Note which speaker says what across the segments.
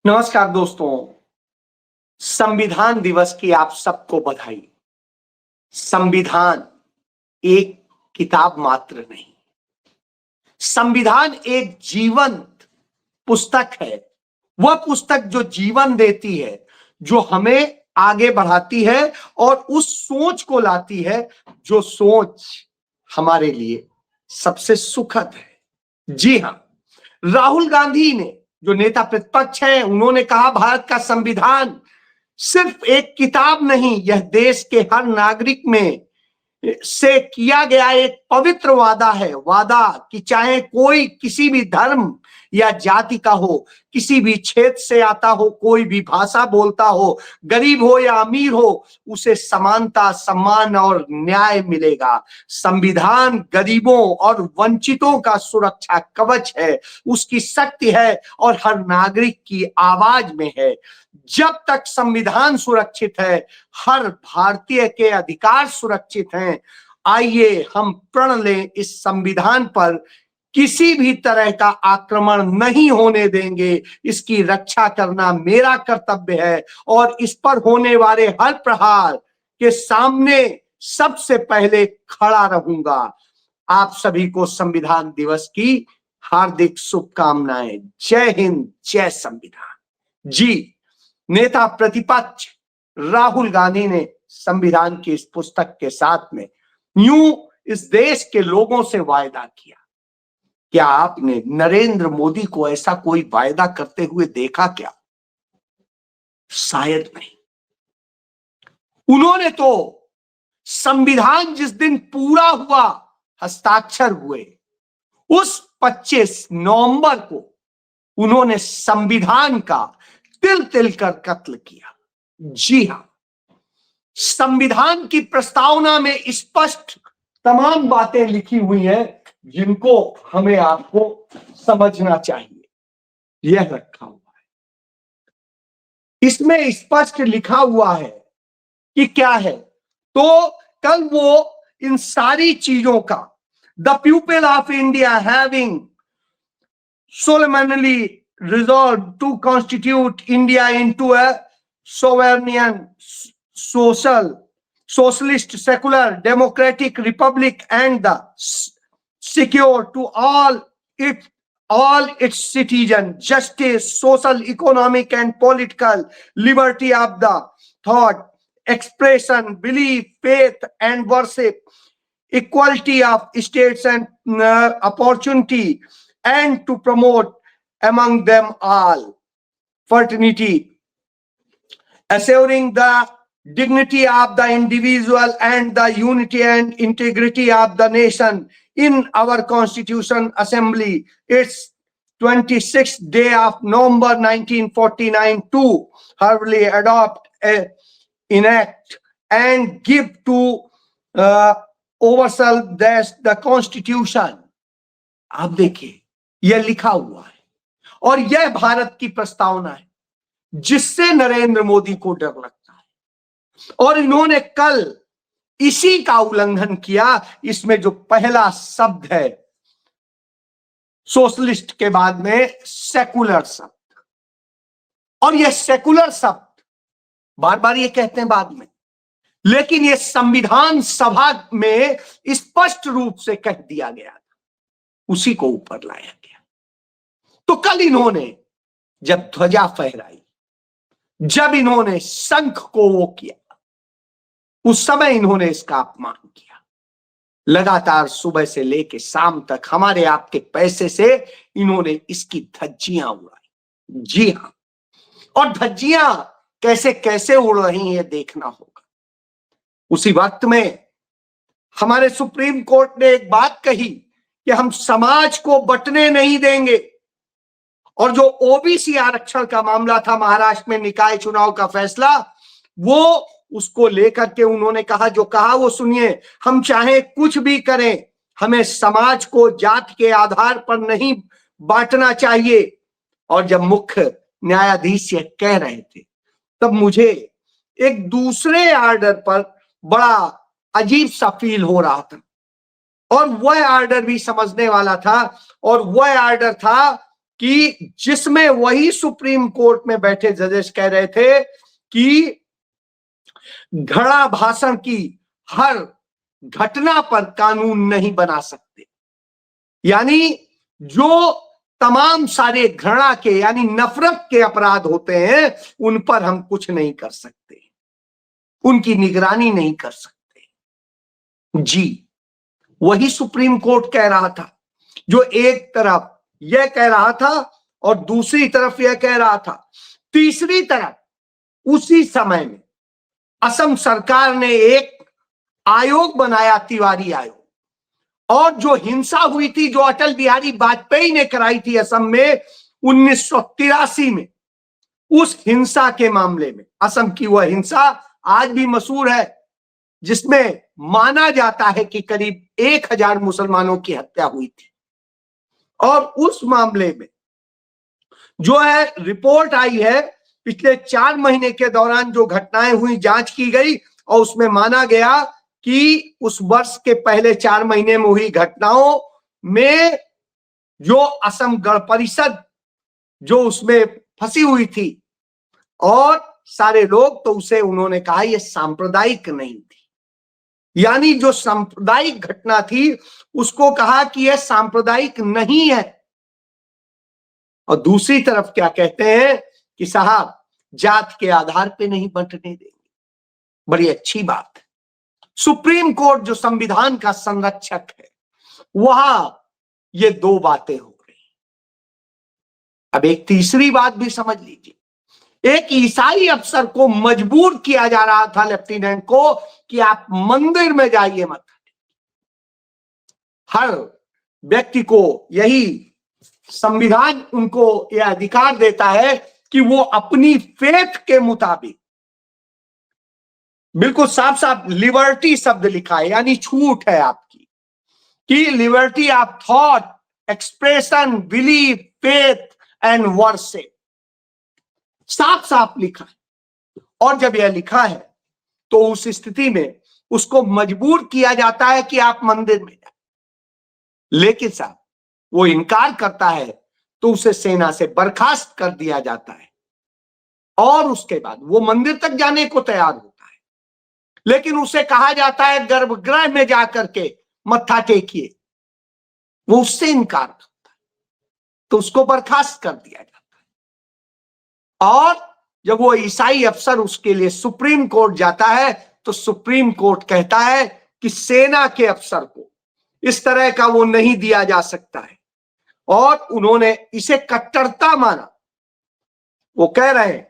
Speaker 1: नमस्कार दोस्तों। संविधान दिवस की आप सबको बधाई। संविधान एक किताब मात्र नहीं, संविधान एक जीवंत पुस्तक है। वह पुस्तक जो जीवन देती है, जो हमें आगे बढ़ाती है और उस सोच को लाती है जो सोच हमारे लिए सबसे सुखद है। जी हां, राहुल गांधी ने, जो नेता प्रतिपक्ष हैं, उन्होंने कहा भारत का संविधान सिर्फ एक किताब नहीं, यह देश के हर नागरिक में से किया गया एक पवित्र वादा है। वादा कि चाहे कोई किसी भी धर्म या जाति का हो, किसी भी क्षेत्र से आता हो, कोई भी भाषा बोलता हो, गरीब हो या अमीर हो, उसे समानता, सम्मान और न्याय मिलेगा। संविधान गरीबों और वंचितों का सुरक्षा कवच है, उसकी शक्ति है और हर नागरिक की आवाज में है। जब तक संविधान सुरक्षित है, हर भारतीय के अधिकार सुरक्षित हैं। आइए हम प्रण लें, इस संविधान पर किसी भी तरह का आक्रमण नहीं होने देंगे। इसकी रक्षा करना मेरा कर्तव्य है और इस पर होने वाले हर प्रहार के सामने सबसे पहले खड़ा रहूंगा। आप सभी को संविधान दिवस की हार्दिक शुभकामनाएं। जय हिंद, जय संविधान। जी, नेता प्रतिपक्ष राहुल गांधी ने संविधान की इस पुस्तक के साथ में यूं इस देश के लोगों से वायदा किया। क्या आपने नरेंद्र मोदी को ऐसा कोई वायदा करते हुए देखा क्या? शायद नहीं। उन्होंने तो संविधान जिस दिन पूरा हुआ, हस्ताक्षर हुए, उस 25 नवंबर को उन्होंने संविधान का तिल तिल कर कत्ल किया। जी हां, संविधान की प्रस्तावना में स्पष्ट तमाम बातें लिखी हुई हैं जिनको हमें आपको समझना चाहिए। यह रखा हुआ है, इसमें स्पष्ट लिखा हुआ है कि क्या है। तो कल वो इन सारी चीजों का the people of India having solemnly resolved to constitute India into a sovereign, socialist, secular, democratic republic and the secure to all its citizens justice, social, economic, and political liberty of the thought, expression, belief, faith, and worship, equality of states and opportunity, and to promote among them all fraternity, assuring the dignity of the individual and the unity and integrity of the nation. In our Constitution Assembly, its 26th day of November 1949, to hurriedly adopt, enact, and give to oversell the Constitution. आप देखिए, यह लिखा हुआ है और यह भारत की प्रस्तावना है जिससे नरेंद्र मोदी को डर लगता है। और इन्होंने कल इसी का उल्लंघन किया। इसमें जो पहला शब्द है सोशलिस्ट के बाद में सेकुलर शब्द, और यह सेकुलर शब्द बार बार ये कहते हैं बाद में, लेकिन यह संविधान सभा में स्पष्ट रूप से कह दिया गया था, उसी को ऊपर लाया गया। तो कल इन्होंने जब ध्वजा फहराई, जब इन्होंने शंख को वो किया, उस समय इन्होंने इसका अपमान किया। लगातार सुबह से लेकर शाम तक हमारे आपके पैसे से इन्होंने इसकी धज्जियां उड़ाई। जी हां, और धज्जियां कैसे कैसे उड़ रही हैं देखना होगा। उसी वक्त में हमारे सुप्रीम कोर्ट ने एक बात कही कि हम समाज को बंटने नहीं देंगे। और जो ओबीसी आरक्षण का मामला था, महाराष्ट्र में निकाय चुनाव का फैसला, वो उसको लेकर के उन्होंने कहा, जो कहा वो सुनिए, हम चाहे कुछ भी करें, हमें समाज को जाति के आधार पर नहीं बांटना चाहिए। और जब मुख्य न्यायाधीश ये कह रहे थे, तब मुझे एक दूसरे आर्डर पर बड़ा अजीब सा फील हो रहा था, और वह आर्डर भी समझने वाला था, और वह आर्डर था कि जिसमें वही सुप्रीम कोर्ट में बैठे जजेस कह रहे थे कि घड़ा भाषण की हर घटना पर कानून नहीं बना सकते, यानी जो तमाम सारे घृणा के यानी नफरत के अपराध होते हैं उन पर हम कुछ नहीं कर सकते, उनकी निगरानी नहीं कर सकते। जी, वही सुप्रीम कोर्ट कह रहा था, जो एक तरफ यह कह रहा था और दूसरी तरफ यह कह रहा था। तीसरी तरफ उसी समय में असम सरकार ने एक आयोग बनाया, तिवारी आयोग, और जो हिंसा हुई थी जो अटल बिहारी वाजपेयी ने कराई थी असम में 1983 में, उस हिंसा के मामले में असम की वह हिंसा आज भी मशहूर है, जिसमें माना जाता है कि करीब 1000 मुसलमानों की हत्या हुई थी। और उस मामले में जो है रिपोर्ट आई है, पिछले 4 महीने के दौरान जो घटनाएं हुई जांच की गई और उसमें माना गया कि उस वर्ष के पहले 4 महीने में हुई घटनाओं में जो असम गण परिषद जो उसमें फंसी हुई थी और सारे लोग, तो उसे उन्होंने कहा यह सांप्रदायिक नहीं थी, यानी जो सांप्रदायिक घटना थी उसको कहा कि यह सांप्रदायिक नहीं है। और दूसरी तरफ क्या कहते हैं कि साहब जात के आधार पे नहीं बंटने देंगे। बड़ी अच्छी बात है। सुप्रीम कोर्ट जो संविधान का संरक्षक है, वहां ये 2 बातें हो रही। अब एक तीसरी बात भी समझ लीजिए, एक ईसाई अफसर को मजबूर किया जा रहा था, लेफ्टिनेंट को, कि आप मंदिर में जाइए मत। हर व्यक्ति को यही संविधान उनको यह अधिकार देता है कि वो अपनी फेथ के मुताबिक, बिल्कुल साफ साफ लिबर्टी शब्द लिखा है, यानी छूट है आपकी, कि liberty of thought, expression, belief, faith and worship, साफ साफ लिखा है। और जब यह लिखा है तो उस स्थिति में उसको मजबूर किया जाता है कि आप मंदिर में जाए, लेकिन साहब वो इनकार करता है तो उसे सेना से बर्खास्त कर दिया जाता है और उसके बाद वो मंदिर तक जाने को तैयार होता है, लेकिन उसे कहा जाता है गर्भगृह में जाकर के मत्था टेकिए, वो उससे इनकार करता है तो उसको बर्खास्त कर दिया जाता है। और जब वो ईसाई अफसर उसके लिए सुप्रीम कोर्ट जाता है तो सुप्रीम कोर्ट कहता है कि सेना के अफसर को इस तरह का वो नहीं दिया जा सकता है, और उन्होंने इसे कट्टरता माना। वो कह रहे हैं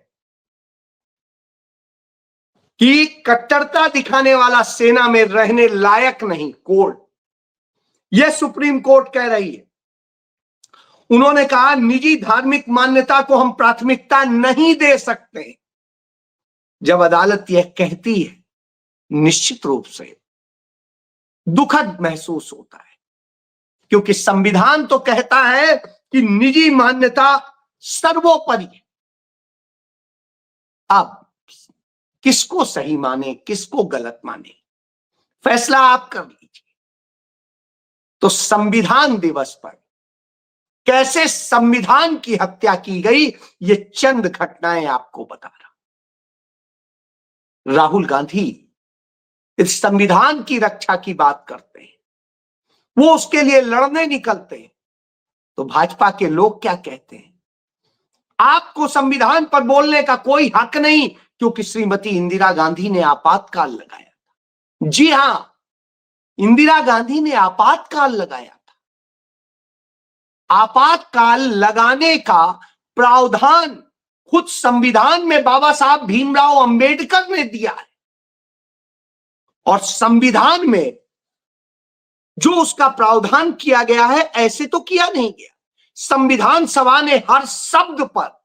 Speaker 1: कि कट्टरता दिखाने वाला सेना में रहने लायक नहीं कोर्ट, यह सुप्रीम कोर्ट कह रही है। उन्होंने कहा निजी धार्मिक मान्यता को हम प्राथमिकता नहीं दे सकते। जब अदालत यह कहती है, निश्चित रूप से दुखद महसूस होता है, क्योंकि संविधान तो कहता है कि निजी मान्यता सर्वोपरि है। अब किसको सही माने, किसको गलत माने, फैसला आप कर लीजिए। तो संविधान दिवस पर कैसे संविधान की हत्या की गई, ये चंद घटनाएं आपको बता रहा। राहुल गांधी इस संविधान की रक्षा की बात करते हैं, वो उसके लिए लड़ने निकलते हैं, तो भाजपा के लोग क्या कहते हैं, आपको संविधान पर बोलने का कोई हक नहीं, क्योंकि श्रीमती इंदिरा गांधी ने आपातकाल लगाया था। जी हां, इंदिरा गांधी ने आपातकाल लगाया था। आपातकाल लगाने का प्रावधान खुद संविधान में बाबा साहब भीमराव अंबेडकर ने दिया है, और संविधान में जो उसका प्रावधान किया गया है ऐसे तो किया नहीं गया। संविधान सभा ने हर शब्द पर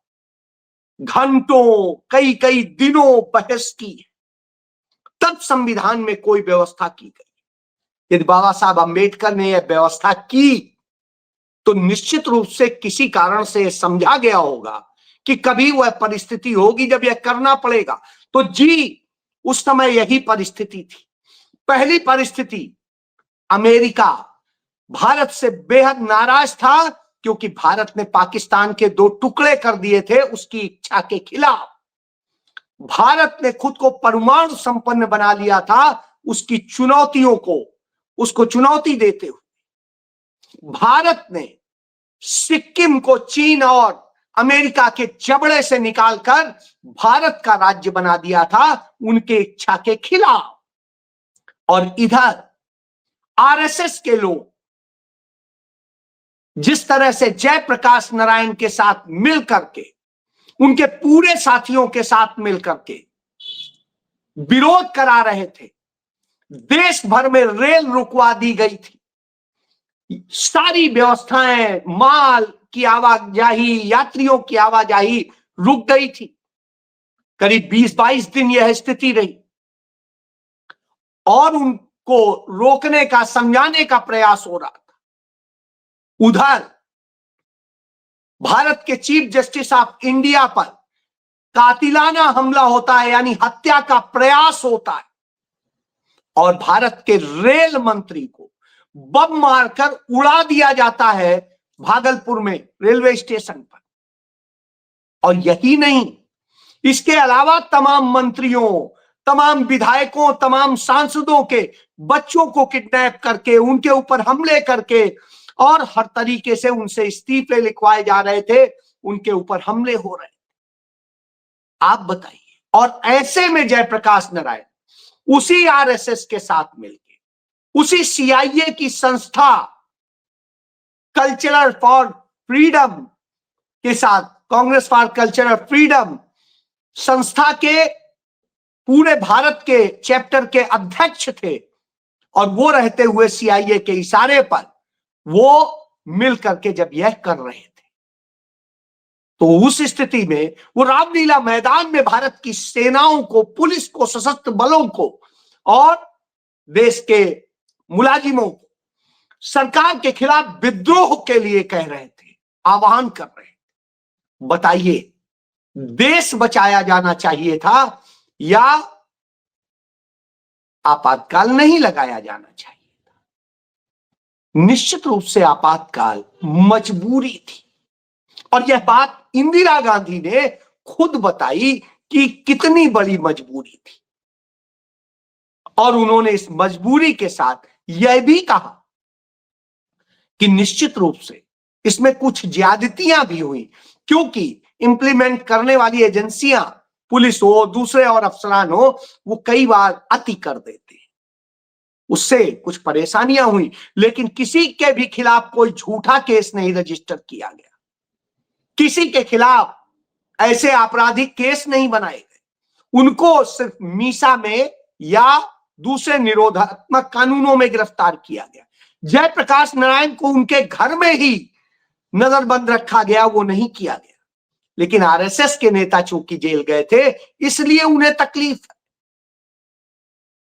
Speaker 1: घंटों, कई कई दिनों बहस की है, तब संविधान में कोई व्यवस्था की गई। यदि बाबा साहब अंबेडकर ने यह व्यवस्था की तो निश्चित रूप से किसी कारण से समझा गया होगा कि कभी वह परिस्थिति होगी जब यह करना पड़ेगा। तो जी, उस समय यही परिस्थिति थी। पहली परिस्थिति, अमेरिका भारत से बेहद नाराज था क्योंकि भारत ने पाकिस्तान के 2 टुकड़े कर दिए थे उसकी इच्छा के खिलाफ। भारत ने खुद को परमाणु संपन्न बना लिया था उसकी चुनौतियों को, उसको चुनौती देते हुए। भारत ने सिक्किम को चीन और अमेरिका के जबड़े से निकालकर भारत का राज्य बना दिया था उनके इच्छा के खिलाफ। और इधर आरएसएस के लोग जिस तरह से जयप्रकाश नारायण के साथ मिलकर के, उनके पूरे साथियों के साथ मिलकर के विरोध करा रहे थे, देश भर में रेल रुकवा दी गई थी, सारी व्यवस्थाएं, माल की आवाजाही, यात्रियों की आवाजाही रुक गई थी। करीब 20-22 दिन यह स्थिति रही और उनको रोकने का, समझाने का प्रयास हो रहा था। उधर भारत के चीफ जस्टिस ऑफ इंडिया पर कातिलाना हमला होता है, यानी हत्या का प्रयास होता है, और भारत के रेल मंत्री को बम मारकर उड़ा दिया जाता है भागलपुर में रेलवे स्टेशन पर। और यही नहीं, इसके अलावा तमाम मंत्रियों, तमाम विधायकों, तमाम सांसदों के बच्चों को किडनैप करके, उनके ऊपर हमले करके और हर तरीके से उनसे इस्तीफे लिखवाए जा रहे थे, उनके ऊपर हमले हो रहे थे। आप बताइए। और ऐसे में जयप्रकाश नारायण उसी आरएसएस के साथ मिलकर, उसी सीआईए की संस्था कल्चरल फॉर फ्रीडम के साथ, कांग्रेस फॉर कल्चरल फ्रीडम संस्था के पूरे भारत के चैप्टर के अध्यक्ष थे, और वो रहते हुए सीआईए के इशारे पर वो मिलकर के जब यह कर रहे थे, तो उस स्थिति में वो रामलीला मैदान में भारत की सेनाओं को, पुलिस को, सशस्त्र बलों को और देश के मुलाजिमों को सरकार के खिलाफ विद्रोह के लिए कह रहे थे, आह्वान कर रहे थे। बताइए, देश बचाया जाना चाहिए था या आपातकाल नहीं लगाया जाना चाहिए था? निश्चित रूप से आपातकाल मजबूरी थी, और यह बात इंदिरा गांधी ने खुद बताई कि कितनी बड़ी मजबूरी थी। और उन्होंने इस मजबूरी के साथ यह भी कहा कि निश्चित रूप से इसमें कुछ ज्यादतियां भी हुई, क्योंकि इंप्लीमेंट करने वाली एजेंसियां, पुलिस हो, दूसरे और अफसरान हो, वो कई बार अति कर देते हैं, उससे कुछ परेशानियां हुई, लेकिन किसी के भी खिलाफ कोई झूठा केस नहीं रजिस्टर किया गया, किसी के खिलाफ ऐसे आपराधिक केस नहीं बनाए गए। उनको सिर्फ मीसा में या दूसरे निरोधात्मक कानूनों में गिरफ्तार किया गया। जयप्रकाश नारायण को उनके घर में ही नजरबंद रखा गया, वो नहीं किया गया। लेकिन आरएसएस के नेता चूंकि जेल गए थे, इसलिए उन्हें तकलीफ है।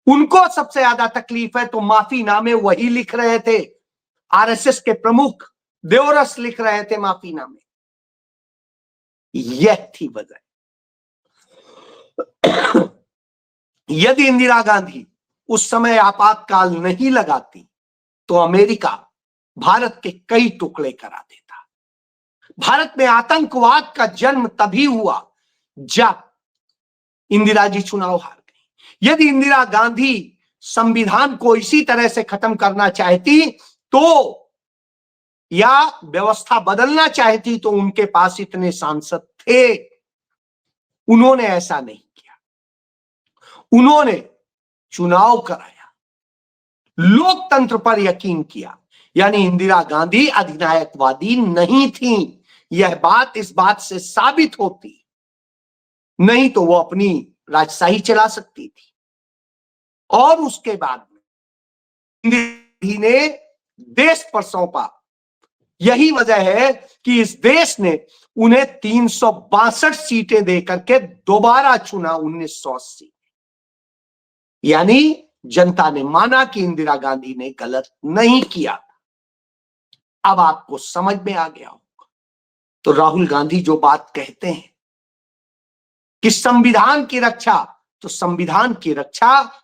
Speaker 1: उनको सबसे ज्यादा तकलीफ है, तो माफीनामे वही लिख रहे थे। आरएसएस के प्रमुख देवरस लिख रहे थे माफीनामे। यह थी वजह। यदि इंदिरा गांधी उस समय आपातकाल नहीं लगाती तो अमेरिका भारत के कई टुकड़े करा देता। भारत में आतंकवाद का जन्म तभी हुआ जब इंदिरा जी चुनाव हार गई। यदि इंदिरा गांधी संविधान को इसी तरह से खत्म करना चाहती तो, या व्यवस्था बदलना चाहती तो उनके पास इतने सांसद थे। उन्होंने ऐसा नहीं किया। उन्होंने चुनाव कराया, लोकतंत्र पर यकीन किया, यानी इंदिरा गांधी अधिनायकवादी नहीं थी। यह बात इस बात से साबित होती, नहीं तो वो अपनी राजशाही चला सकती थी। और उसके बाद में इंदिरा ने देश पर सौंपा। यही वजह है कि इस देश ने उन्हें 362 सीटें देकर के दोबारा चुना 1980। यानी जनता ने माना कि इंदिरा गांधी ने गलत नहीं किया। अब आपको समझ में आ गया होगा। तो राहुल गांधी जो बात कहते हैं कि संविधान की रक्षा, तो संविधान की रक्षा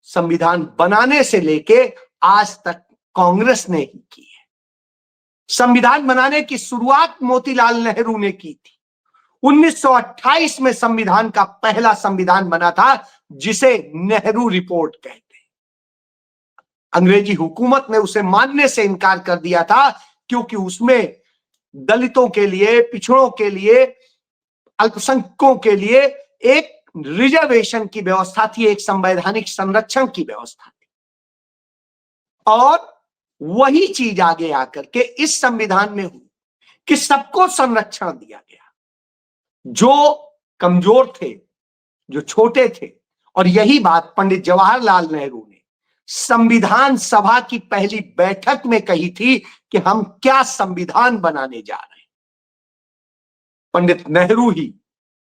Speaker 1: संविधान बनाने से लेके आज तक कांग्रेस ने ही की है। संविधान बनाने की शुरुआत मोतीलाल नेहरू ने की थी। 1928 में संविधान का पहला संविधान बना था, जिसे नेहरू रिपोर्ट कहते हैं। अंग्रेजी हुकूमत ने उसे मानने से इनकार कर दिया था, क्योंकि उसमें दलितों के लिए, पिछड़ों के लिए, अल्पसंख्यकों के लिए एक रिजर्वेशन की व्यवस्था थी, एक संवैधानिक संरक्षण की व्यवस्था थी। और वही चीज आगे आकर के इस संविधान में हुई कि सबको संरक्षण दिया गया, जो कमजोर थे, जो छोटे थे। और यही बात पंडित जवाहरलाल नेहरू ने संविधान सभा की पहली बैठक में कही थी कि हम क्या संविधान बनाने जा रहे हैं। पंडित नेहरू ही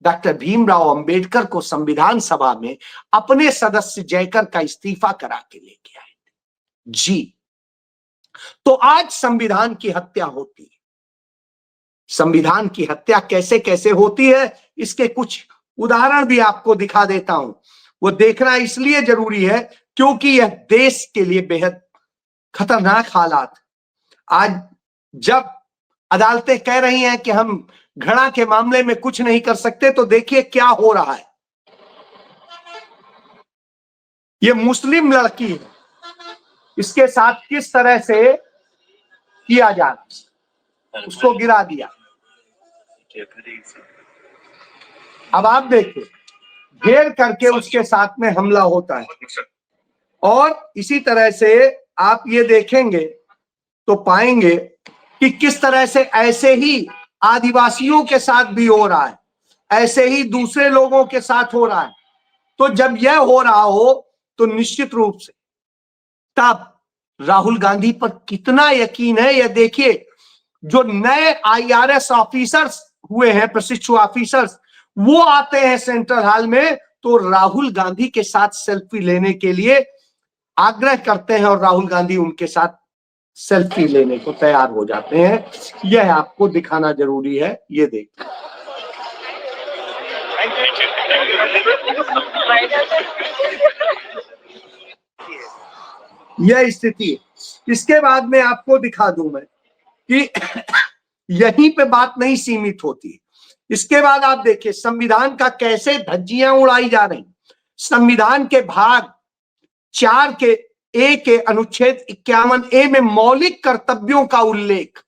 Speaker 1: डॉक्टर भीमराव अंबेडकर को संविधान सभा में अपने सदस्य जयकर का इस्तीफा करा के लेके आए थे जी। तो आज संविधान की हत्या होती है। संविधान की हत्या कैसे कैसे होती है, इसके कुछ उदाहरण भी आपको दिखा देता हूं। वो देखना इसलिए जरूरी है क्योंकि यह देश के लिए बेहद खतरनाक हालात। आज जब अदालतें कह रही हैं कि हम घृणा के मामले में कुछ नहीं कर सकते, तो देखिए क्या हो रहा है। ये मुस्लिम लड़की है, इसके साथ किस तरह से किया जा रहा है, उसको गिरा दिया। अब आप देखिए, घेर करके उसके साथ में हमला होता है। और इसी तरह से आप ये देखेंगे तो पाएंगे कि किस तरह से ऐसे ही आदिवासियों के साथ भी हो रहा है, ऐसे ही दूसरे लोगों के साथ हो रहा है। तो जब यह हो रहा हो तो निश्चित रूप से तब राहुल गांधी पर कितना यकीन है, यह देखिए। जो नए IRS ऑफिसर्स हुए हैं, प्रशिक्षु ऑफिसर्स, वो आते हैं सेंट्रल हॉल में तो राहुल गांधी के साथ सेल्फी लेने के लिए आग्रह करते हैं और राहुल गांधी उनके साथ सेल्फी लेने को तैयार हो जाते हैं। यह आपको दिखाना जरूरी है। ये देखिए, यह स्थिति है। इसके बाद में आपको दिखा दूं मैं कि यहीं पे बात नहीं सीमित होती। इसके बाद आप देखिए संविधान का कैसे धज्जियां उड़ाई जा रही। संविधान के भाग 4 के ए के अनुच्छेद 51A में मौलिक कर्तव्यों का उल्लेख,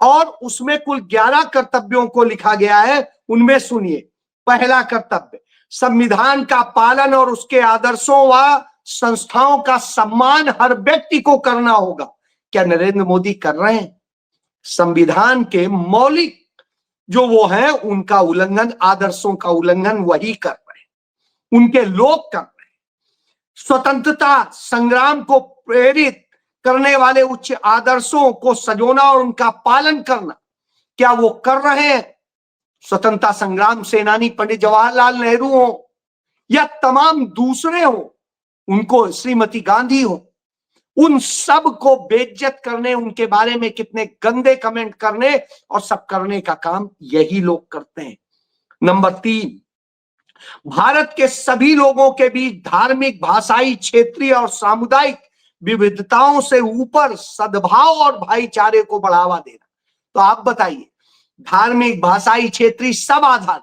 Speaker 1: और उसमें कुल 11 कर्तव्यों को लिखा गया है। उनमें सुनिए, पहला कर्तव्य संविधान का पालन और उसके आदर्शों व संस्थाओं का सम्मान हर व्यक्ति को करना होगा। क्या नरेंद्र मोदी कर रहे हैं? संविधान के मौलिक जो वो है उनका उल्लंघन, आदर्शों का उल्लंघन वही कर रहे हैं, उनके लोग कर रहे हैं। स्वतंत्रता संग्राम को प्रेरित करने वाले उच्च आदर्शों को सजोना और उनका पालन करना, क्या वो कर रहे हैं? स्वतंत्रता संग्राम सेनानी पंडित जवाहरलाल नेहरू हो या तमाम दूसरे हो, उनको श्रीमती गांधी हो, उन सब को बेइज्जत करने, उनके बारे में कितने गंदे कमेंट करने और सब करने का काम यही लोग करते हैं। नंबर 3, भारत के सभी लोगों के बीच धार्मिक, भाषाई, क्षेत्रीय और सामुदायिक विविधताओं से ऊपर सद्भाव और भाईचारे को बढ़ावा देना। तो आप बताइए, धार्मिक, भाषाई, क्षेत्रीय सब आधार,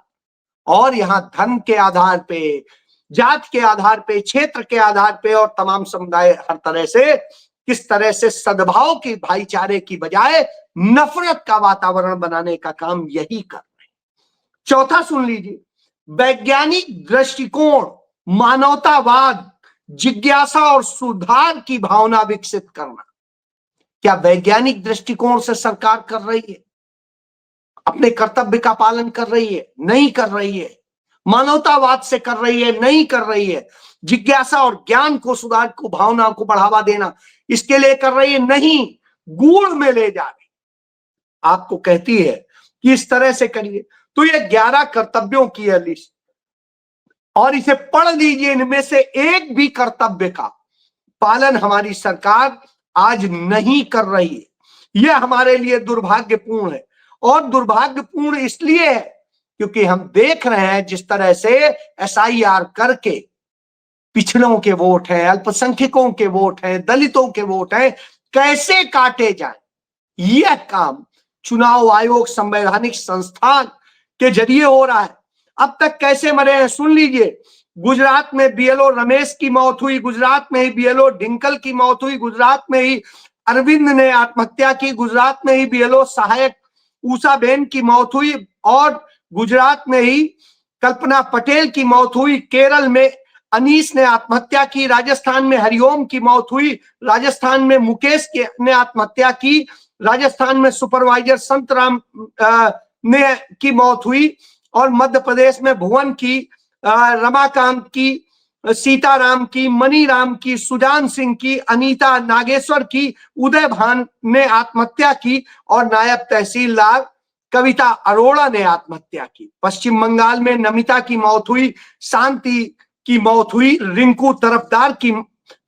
Speaker 1: और यहां धन के आधार पे, जात के आधार पे, क्षेत्र के आधार पे और तमाम समुदाय हर तरह से किस तरह से सद्भाव की, भाईचारे की बजाय नफरत का वातावरण बनाने का काम यही कर रहे हैं। चौथा सुन लीजिए, वैज्ञानिक दृष्टिकोण, मानवतावाद, जिज्ञासा और सुधार की भावना विकसित करना। क्या वैज्ञानिक दृष्टिकोण से सरकार कर रही है? अपने कर्तव्य का पालन कर रही है? नहीं कर रही है। मानवतावाद से कर रही है? नहीं कर रही है। जिज्ञासा और ज्ञान को, सुधार को, भावना को बढ़ावा देना, इसके लिए कर रही है? नहीं, गूढ़ में ले जा रही, आपको कहती है कि इस तरह से करिए। तो ये 11 कर्तव्यों की है लिस्ट, और इसे पढ़ लीजिए। इनमें से एक भी कर्तव्य का पालन हमारी सरकार आज नहीं कर रही है। यह हमारे लिए दुर्भाग्यपूर्ण है, और दुर्भाग्यपूर्ण इसलिए है क्योंकि हम देख रहे हैं जिस तरह से SIR करके पिछड़ों के वोट हैं, अल्पसंख्यकों के वोट हैं, दलितों के वोट हैं, कैसे काटे जाए। यह काम चुनाव आयोग संवैधानिक संस्थान के जरिए हो रहा है। अब तक कैसे मरे हैं सुन लीजिए। गुजरात में बीएलओ रमेश की मौत हुई, गुजरात में ही बीएलओ डिंकल की मौत हुई, गुजरात में ही अरविंद ने आत्महत्या की, गुजरात में ही बीएलओ सहायक उषाबेन की मौत हुई, और गुजरात में ही कल्पना पटेल की मौत हुई, केरल में अनीस ने आत्महत्या की, राजस्थान में हरिओम की मौत हुई, राजस्थान में मुकेश ने आत्महत्या की, राजस्थान में सुपरवाइजर संतराम ने की मौत हुई, और मध्य प्रदेश में भुवन की, रमाकांत की, सीताराम की, मनीराम की, सुजान सिंह की, अनीता नागेश्वर की, उदय भान ने आत्महत्या की, और नायब तहसीलदार कविता अरोड़ा ने आत्महत्या की। पश्चिम बंगाल में नमिता की मौत हुई, शांति की मौत हुई, रिंकू तरफदार की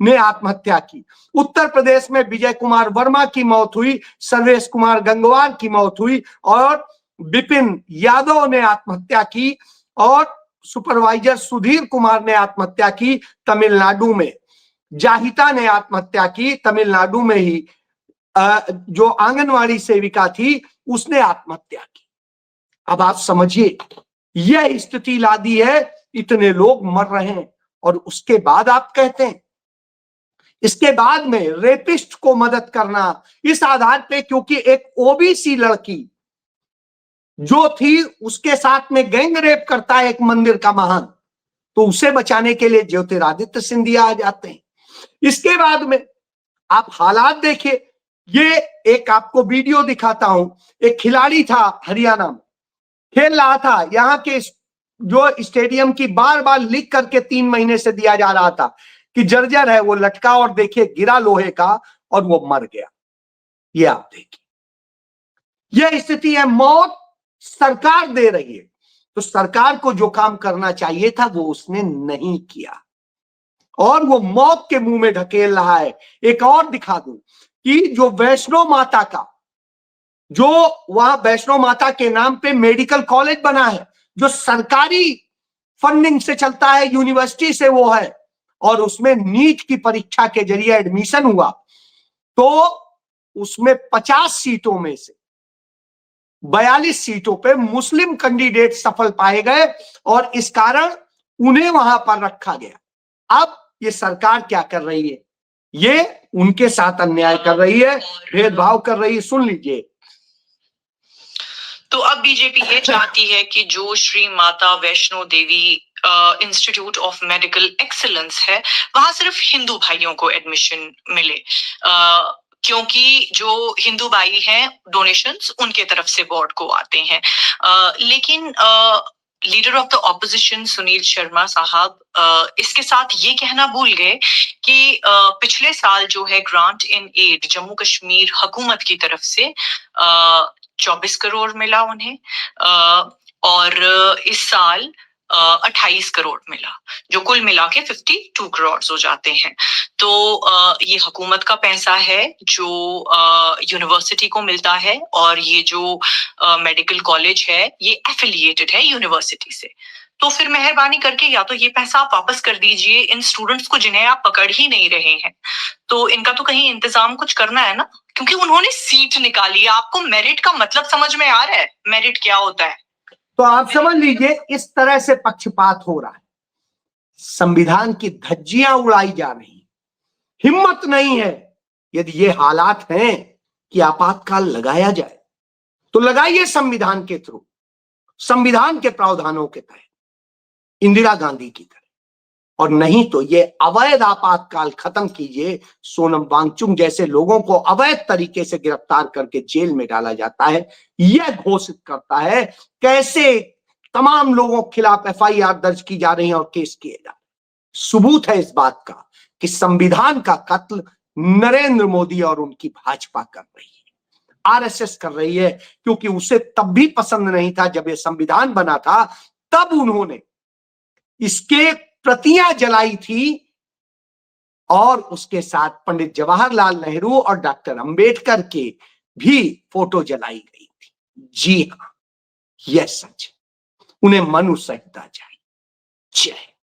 Speaker 1: ने आत्महत्या की। उत्तर प्रदेश में विजय कुमार वर्मा की मौत हुई, सर्वेश कुमार गंगवार की मौत हुई, और विपिन यादव ने आत्महत्या की, और सुपरवाइजर सुधीर कुमार ने आत्महत्या की। तमिलनाडु में जाहिता ने आत्महत्या की, तमिलनाडु में ही जो आंगनवाड़ी सेविका थी उसने आत्महत्या की। अब आप समझिए, यह स्थिति ला दी है, इतने लोग मर रहे हैं, और उसके बाद आप कहते हैं, इसके बाद में रेपिस्ट को मदद करना इस आधार पे क्योंकि एक ओबीसी लड़की जो थी उसके साथ में गैंग रेप करता है एक मंदिर का महान, तो उसे बचाने के लिए ज्योतिरादित्य सिंधिया आ जाते हैं। इसके बाद में आप हालात देखिए, ये एक आपको वीडियो दिखाता हूं। एक खिलाड़ी था हरियाणा में, खेल रहा था, यहाँ के जो स्टेडियम की बार बार लिख करके 3 महीने से दिया जा रहा था कि जर्जर है, वो लटका और देखिए गिरा लोहे का और वो मर गया। ये आप देखिए, यह स्थिति है, मौत सरकार दे रही है। तो सरकार को जो काम करना चाहिए था वो उसने नहीं किया, और वो मौत के मुंह में ढकेल रहा है। एक और दिखा दूं कि जो वैष्णो माता का, जो वहां वैष्णो माता के नाम पे मेडिकल कॉलेज बना है, जो सरकारी फंडिंग से चलता है, यूनिवर्सिटी से वो है, और उसमें नीट की परीक्षा के जरिए एडमिशन हुआ, तो उसमें 50 सीटों में से 42 सीटों पे मुस्लिम कैंडिडेट सफल पाए गए, और इस कारण उन्हें वहां पर रखा गया। अब ये सरकार क्या कर रही है? ये उनके साथ अन्याय कर रही है, भेदभाव कर रही है। सुन लीजिए।
Speaker 2: तो अब बीजेपी ये चाहती है कि जो Shri Mata Vaishno Devi institute of medical excellence है, वहां सिर्फ हिंदू भाइयों को एडमिशन मिले, क्योंकि जो हिंदू भाई हैं डोनेशंस उनके तरफ से बोर्ड को आते हैं। लेकिन leader of the opposition Sunil Sharma साहब इसके साथ ये कहना भूल गए कि पिछले साल जो है grant in aid Jammu Kashmir हुकूमत की तरफ से 24 करोड़ मिला उन्हें, और इस साल 28 करोड़ मिला, जो कुल मिला के 52 करोड़ हो जाते हैं। तो ये हुकूमत का पैसा है जो यूनिवर्सिटी को मिलता है, और ये जो मेडिकल कॉलेज है ये एफिलिएटेड है यूनिवर्सिटी से। तो फिर मेहरबानी करके या तो ये पैसा आप वापस कर दीजिए इन स्टूडेंट्स को जिन्हें आप पकड़ ही नहीं रहे हैं, तो इनका तो कहीं इंतजाम कुछ करना है ना, क्योंकि उन्होंने सीट निकाली। आपको मेरिट का मतलब समझ में आ रहा है? मेरिट क्या होता है?
Speaker 1: तो आप समझ लीजिए, इस तरह से पक्षपात हो रहा है, संविधान की धज्जियां उड़ाई जा रही, हिम्मत नहीं है। यदि ये हालात हैं कि आपातकाल लगाया जाए तो लगाइए संविधान के थ्रू, संविधान के प्रावधानों के तहत, इंदिरा गांधी की तरह, और नहीं तो ये अवैध आपातकाल खत्म कीजिए। सोनम वांगचुक जैसे लोगों को अवैध तरीके से गिरफ्तार करके जेल में डाला जाता है, यह घोषित करता है कैसे तमाम लोगों के खिलाफ एफआईआर दर्ज की जा रही है और केस किए जा रहे हैं। सबूत है इस बात का कि संविधान का कत्ल नरेंद्र मोदी और उनकी भाजपा कर रही है, आरएसएस कर रही है, क्योंकि उसे तब भी पसंद नहीं था जब ये संविधान बना था, तब उन्होंने इसके प्रतियां जलाई थी, और उसके साथ पंडित जवाहरलाल नेहरू और डॉक्टर अंबेडकर के भी फोटो जलाई गई थी। जी हाँ, यह सच, उन्हें मनु संहिता चाहिए। जय